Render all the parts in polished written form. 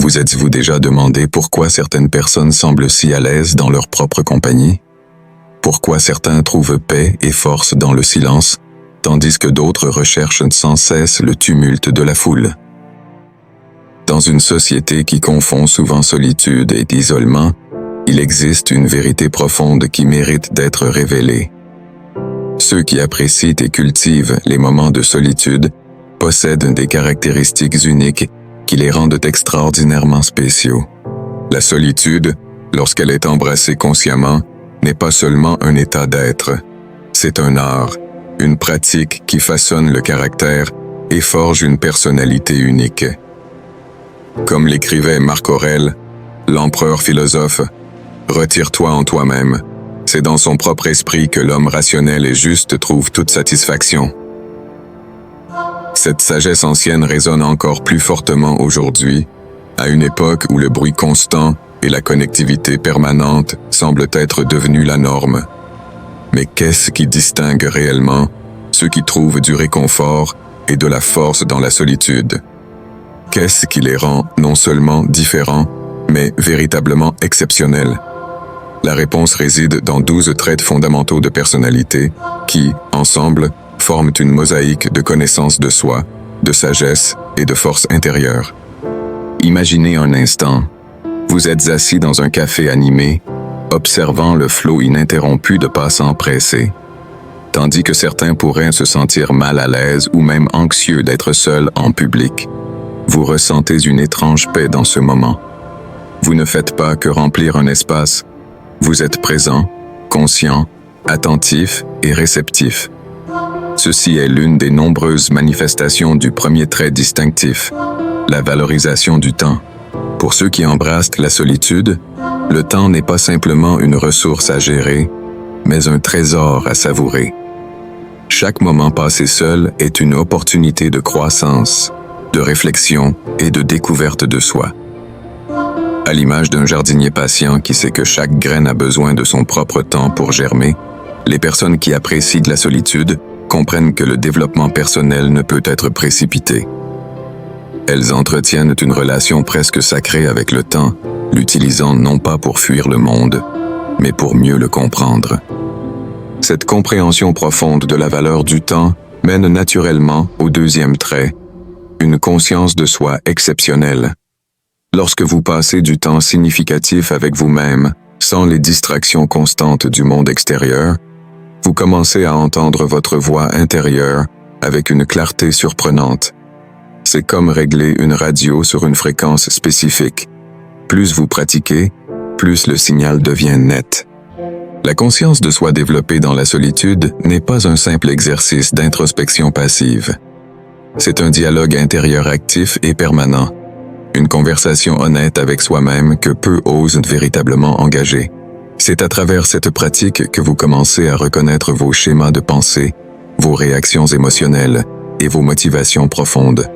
Vous êtes-vous déjà demandé pourquoi certaines personnes semblent si à l'aise dans leur propre compagnie? Pourquoi certains trouvent paix et force dans le silence, tandis que d'autres recherchent sans cesse le tumulte de la foule? Dans une société qui confond souvent solitude et isolement, il existe une vérité profonde qui mérite d'être révélée. Ceux qui apprécient et cultivent les moments de solitude possèdent des caractéristiques uniques qui les rendent extraordinairement spéciaux. La solitude, lorsqu'elle est embrassée consciemment, n'est pas seulement un état d'être, c'est un art, une pratique qui façonne le caractère et forge une personnalité unique. Comme l'écrivait Marc Aurèle, l'empereur philosophe, « Retire-toi en toi-même, c'est dans son propre esprit que l'homme rationnel et juste trouve toute satisfaction. » Cette sagesse ancienne résonne encore plus fortement aujourd'hui, à une époque où le bruit constant et la connectivité permanente semblent être devenus la norme. Mais qu'est-ce qui distingue réellement ceux qui trouvent du réconfort et de la force dans la solitude? Qu'est-ce qui les rend non seulement différents, mais véritablement exceptionnels? La réponse réside dans 12 traits fondamentaux de personnalité qui, ensemble, forment une mosaïque de connaissance de soi, de sagesse et de force intérieure. Imaginez un instant, vous êtes assis dans un café animé, observant le flot ininterrompu de passants pressés. Tandis que certains pourraient se sentir mal à l'aise ou même anxieux d'être seuls en public. Vous ressentez une étrange paix dans ce moment. Vous ne faites pas que remplir un espace, vous êtes présent, conscient, attentif et réceptif. Ceci est l'une des nombreuses manifestations du premier trait distinctif, la valorisation du temps. Pour ceux qui embrassent la solitude, le temps n'est pas simplement une ressource à gérer, mais un trésor à savourer. Chaque moment passé seul est une opportunité de croissance, de réflexion et de découverte de soi. À l'image d'un jardinier patient qui sait que chaque graine a besoin de son propre temps pour germer, les personnes qui apprécient la solitude comprennent que le développement personnel ne peut être précipité. Elles entretiennent une relation presque sacrée avec le temps, l'utilisant non pas pour fuir le monde, mais pour mieux le comprendre. Cette compréhension profonde de la valeur du temps mène naturellement au deuxième trait, une conscience de soi exceptionnelle. Lorsque vous passez du temps significatif avec vous-même, sans les distractions constantes du monde extérieur, vous commencez à entendre votre voix intérieure avec une clarté surprenante. C'est comme régler une radio sur une fréquence spécifique. Plus vous pratiquez, plus le signal devient net. La conscience de soi développée dans la solitude n'est pas un simple exercice d'introspection passive. C'est un dialogue intérieur actif et permanent, une conversation honnête avec soi-même que peu osent véritablement engager. C'est à travers cette pratique que vous commencez à reconnaître vos schémas de pensée, vos réactions émotionnelles et vos motivations profondes.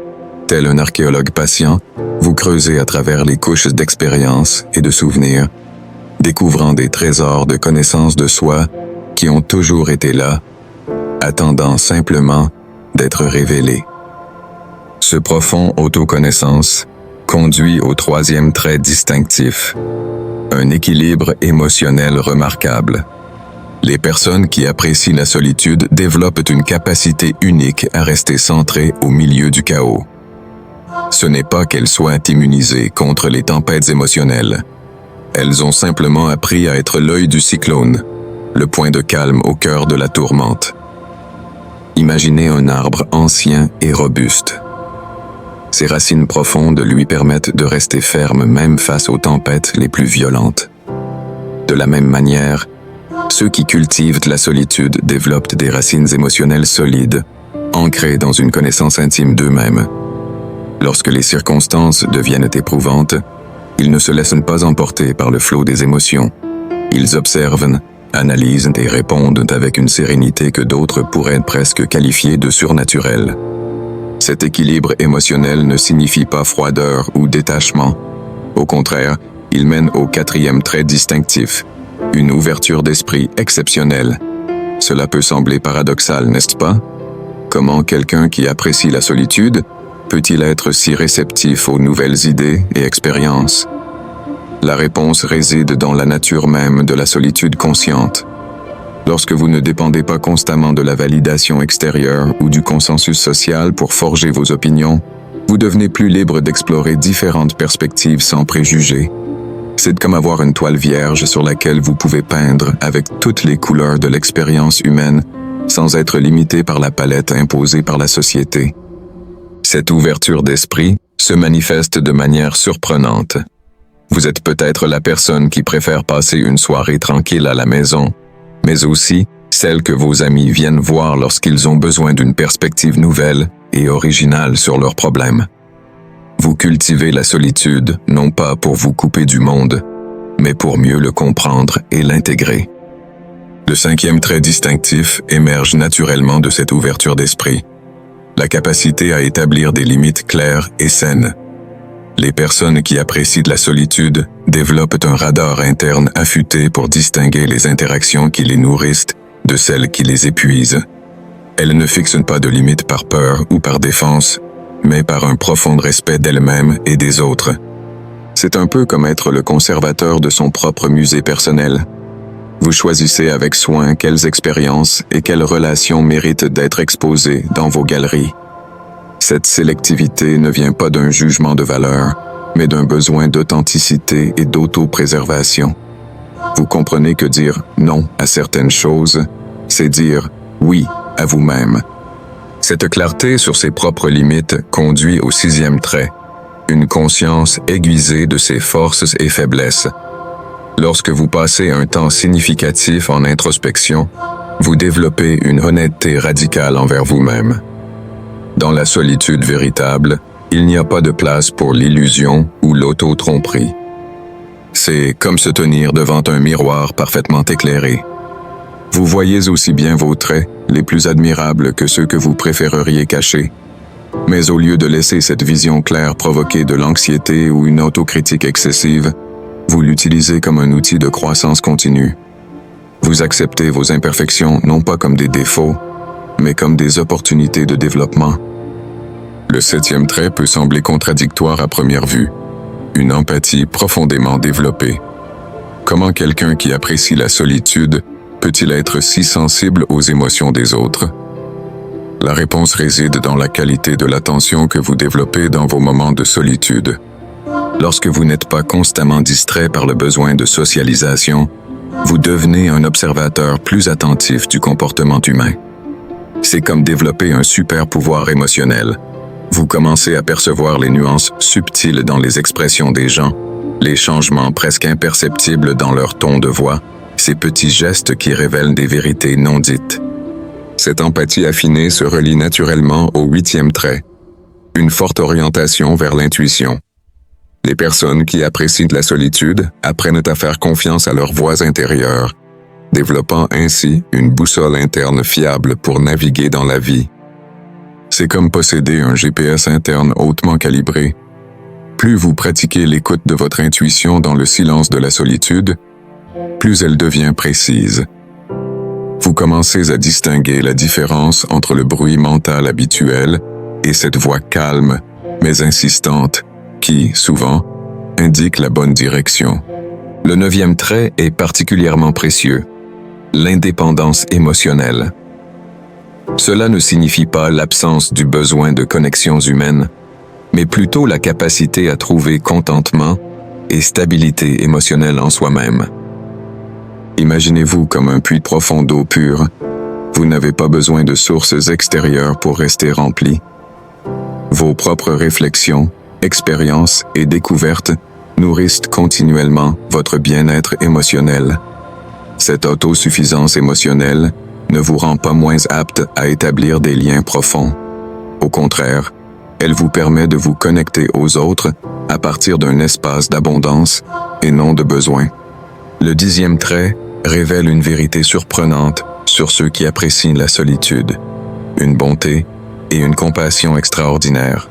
Tel un archéologue patient, vous creusez à travers les couches d'expérience et de souvenirs, découvrant des trésors de connaissances de soi qui ont toujours été là, attendant simplement d'être révélés. Ce profond autoconnaissance conduit au troisième trait distinctif, un équilibre émotionnel remarquable. Les personnes qui apprécient la solitude développent une capacité unique à rester centrées au milieu du chaos. Ce n'est pas qu'elles soient immunisées contre les tempêtes émotionnelles. Elles ont simplement appris à être l'œil du cyclone, le point de calme au cœur de la tourmente. Imaginez un arbre ancien et robuste. Ses racines profondes lui permettent de rester ferme même face aux tempêtes les plus violentes. De la même manière, ceux qui cultivent la solitude développent des racines émotionnelles solides, ancrées dans une connaissance intime d'eux-mêmes. Lorsque les circonstances deviennent éprouvantes, ils ne se laissent pas emporter par le flot des émotions. Ils observent, analysent et répondent avec une sérénité que d'autres pourraient presque qualifier de surnaturelle. Cet équilibre émotionnel ne signifie pas froideur ou détachement. Au contraire, il mène au quatrième trait distinctif, une ouverture d'esprit exceptionnelle. Cela peut sembler paradoxal, n'est-ce pas? Comment quelqu'un qui apprécie la solitude peut-il être si réceptif aux nouvelles idées et expériences? La réponse réside dans la nature même de la solitude consciente. Lorsque vous ne dépendez pas constamment de la validation extérieure ou du consensus social pour forger vos opinions, vous devenez plus libre d'explorer différentes perspectives sans préjugés. C'est comme avoir une toile vierge sur laquelle vous pouvez peindre avec toutes les couleurs de l'expérience humaine sans être limité par la palette imposée par la société. Cette ouverture d'esprit se manifeste de manière surprenante. Vous êtes peut-être la personne qui préfère passer une soirée tranquille à la maison, mais aussi celle que vos amis viennent voir lorsqu'ils ont besoin d'une perspective nouvelle et originale sur leurs problèmes. Vous cultivez la solitude, non pas pour vous couper du monde, mais pour mieux le comprendre et l'intégrer. Le cinquième trait distinctif émerge naturellement de cette ouverture d'esprit, la capacité à établir des limites claires et saines. Les personnes qui apprécient la solitude développent un radar interne affûté pour distinguer les interactions qui les nourrissent de celles qui les épuisent. Elles ne fixent pas de limites par peur ou par défense, mais par un profond respect d'elles-mêmes et des autres. C'est un peu comme être le conservateur de son propre musée personnel. Vous choisissez avec soin quelles expériences et quelles relations méritent d'être exposées dans vos galeries. Cette sélectivité ne vient pas d'un jugement de valeur, mais d'un besoin d'authenticité et d'auto-préservation. Vous comprenez que dire non à certaines choses, c'est dire oui à vous-même. Cette clarté sur ses propres limites conduit au sixième trait, une conscience aiguisée de ses forces et faiblesses. Lorsque vous passez un temps significatif en introspection, vous développez une honnêteté radicale envers vous-même. Dans la solitude véritable, il n'y a pas de place pour l'illusion ou l'auto-tromperie. C'est comme se tenir devant un miroir parfaitement éclairé. Vous voyez aussi bien vos traits, les plus admirables que ceux que vous préféreriez cacher. Mais au lieu de laisser cette vision claire provoquer de l'anxiété ou une autocritique excessive, vous l'utilisez comme un outil de croissance continue. Vous acceptez vos imperfections non pas comme des défauts, mais comme des opportunités de développement. Le septième trait peut sembler contradictoire à première vue. Une empathie profondément développée. Comment quelqu'un qui apprécie la solitude peut-il être si sensible aux émotions des autres? La réponse réside dans la qualité de l'attention que vous développez dans vos moments de solitude. Lorsque vous n'êtes pas constamment distrait par le besoin de socialisation, vous devenez un observateur plus attentif du comportement humain. C'est comme développer un super pouvoir émotionnel. Vous commencez à percevoir les nuances subtiles dans les expressions des gens, les changements presque imperceptibles dans leur ton de voix, ces petits gestes qui révèlent des vérités non dites. Cette empathie affinée se relie naturellement au huitième trait, une forte orientation vers l'intuition. Les personnes qui apprécient la solitude apprennent à faire confiance à leur voix intérieure, développant ainsi une boussole interne fiable pour naviguer dans la vie. C'est comme posséder un GPS interne hautement calibré. Plus vous pratiquez l'écoute de votre intuition dans le silence de la solitude, plus elle devient précise. Vous commencez à distinguer la différence entre le bruit mental habituel et cette voix calme, mais insistante, qui, souvent, indique la bonne direction. Le neuvième trait est particulièrement précieux, l'indépendance émotionnelle. Cela ne signifie pas l'absence du besoin de connexions humaines, mais plutôt la capacité à trouver contentement et stabilité émotionnelle en soi-même. Imaginez-vous comme un puits profond d'eau pure. Vous n'avez pas besoin de sources extérieures pour rester rempli. Vos propres réflexions, expériences et découvertes nourrissent continuellement votre bien-être émotionnel. Cette autosuffisance émotionnelle ne vous rend pas moins apte à établir des liens profonds. Au contraire, elle vous permet de vous connecter aux autres à partir d'un espace d'abondance et non de besoin. Le 10e trait révèle une vérité surprenante sur ceux qui apprécient la solitude, une bonté et une compassion extraordinaires.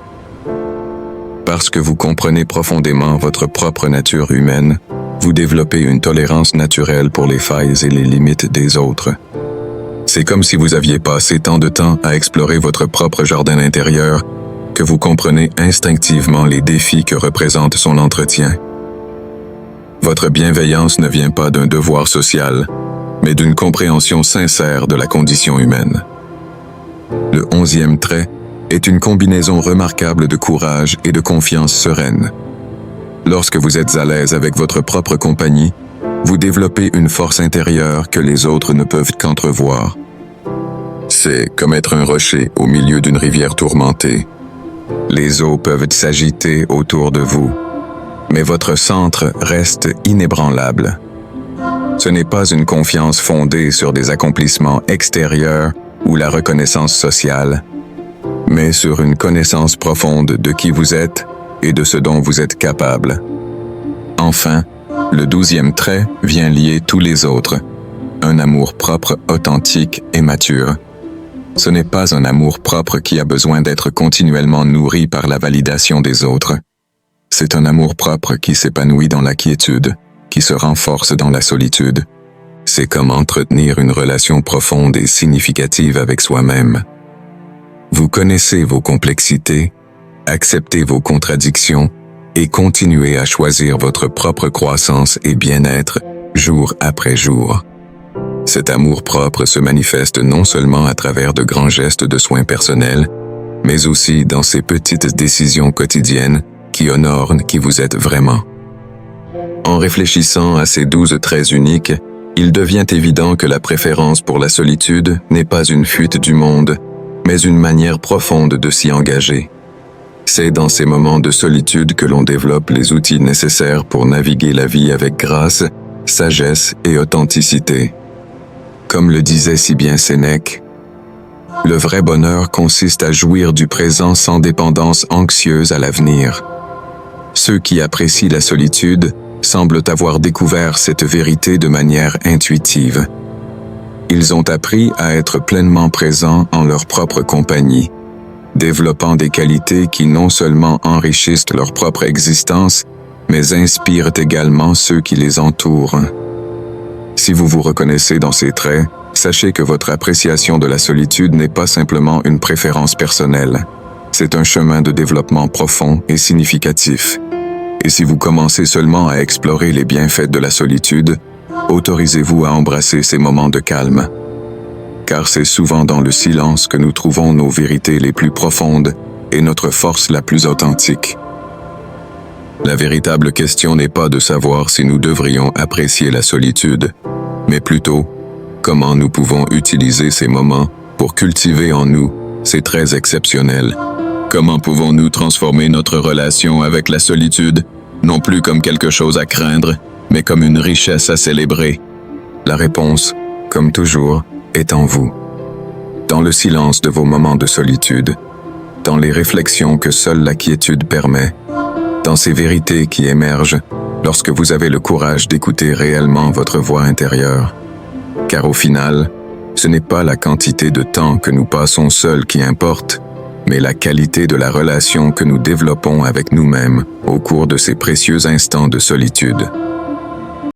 Parce que vous comprenez profondément votre propre nature humaine, vous développez une tolérance naturelle pour les failles et les limites des autres. C'est comme si vous aviez passé tant de temps à explorer votre propre jardin intérieur que vous comprenez instinctivement les défis que représente son entretien. Votre bienveillance ne vient pas d'un devoir social, mais d'une compréhension sincère de la condition humaine. Le 11e trait est une combinaison remarquable de courage et de confiance sereine. Lorsque vous êtes à l'aise avec votre propre compagnie, vous développez une force intérieure que les autres ne peuvent qu'entrevoir. C'est comme être un rocher au milieu d'une rivière tourmentée. Les eaux peuvent s'agiter autour de vous, mais votre centre reste inébranlable. Ce n'est pas une confiance fondée sur des accomplissements extérieurs ou la reconnaissance sociale, mais sur une connaissance profonde de qui vous êtes et de ce dont vous êtes capable. Enfin, le 12e trait vient lier tous les autres, un amour-propre authentique et mature. Ce n'est pas un amour-propre qui a besoin d'être continuellement nourri par la validation des autres. C'est un amour-propre qui s'épanouit dans la quiétude, qui se renforce dans la solitude. C'est comme entretenir une relation profonde et significative avec soi-même. Vous connaissez vos complexités, acceptez vos contradictions et continuez à choisir votre propre croissance et bien-être jour après jour. Cet amour-propre se manifeste non seulement à travers de grands gestes de soins personnels, mais aussi dans ces petites décisions quotidiennes qui honorent qui vous êtes vraiment. En réfléchissant à ces 12 traits uniques, il devient évident que la préférence pour la solitude n'est pas une fuite du monde, mais une manière profonde de s'y engager. C'est dans ces moments de solitude que l'on développe les outils nécessaires pour naviguer la vie avec grâce, sagesse et authenticité. Comme le disait si bien Sénèque, « Le vrai bonheur consiste à jouir du présent sans dépendance anxieuse à l'avenir. » Ceux qui apprécient la solitude semblent avoir découvert cette vérité de manière intuitive. Ils ont appris à être pleinement présents en leur propre compagnie, développant des qualités qui non seulement enrichissent leur propre existence, mais inspirent également ceux qui les entourent. Si vous vous reconnaissez dans ces traits, sachez que votre appréciation de la solitude n'est pas simplement une préférence personnelle. C'est un chemin de développement profond et significatif. Et si vous commencez seulement à explorer les bienfaits de la solitude, autorisez-vous à embrasser ces moments de calme. Car c'est souvent dans le silence que nous trouvons nos vérités les plus profondes et notre force la plus authentique. La véritable question n'est pas de savoir si nous devrions apprécier la solitude, mais plutôt comment nous pouvons utiliser ces moments pour cultiver en nous ces traits exceptionnels. Comment pouvons-nous transformer notre relation avec la solitude, non plus comme quelque chose à craindre, mais comme une richesse à célébrer? La réponse, comme toujours, est en vous. Dans le silence de vos moments de solitude, dans les réflexions que seule la quiétude permet, dans ces vérités qui émergent lorsque vous avez le courage d'écouter réellement votre voix intérieure. Car au final, ce n'est pas la quantité de temps que nous passons seuls qui importe, mais la qualité de la relation que nous développons avec nous-mêmes au cours de ces précieux instants de solitude.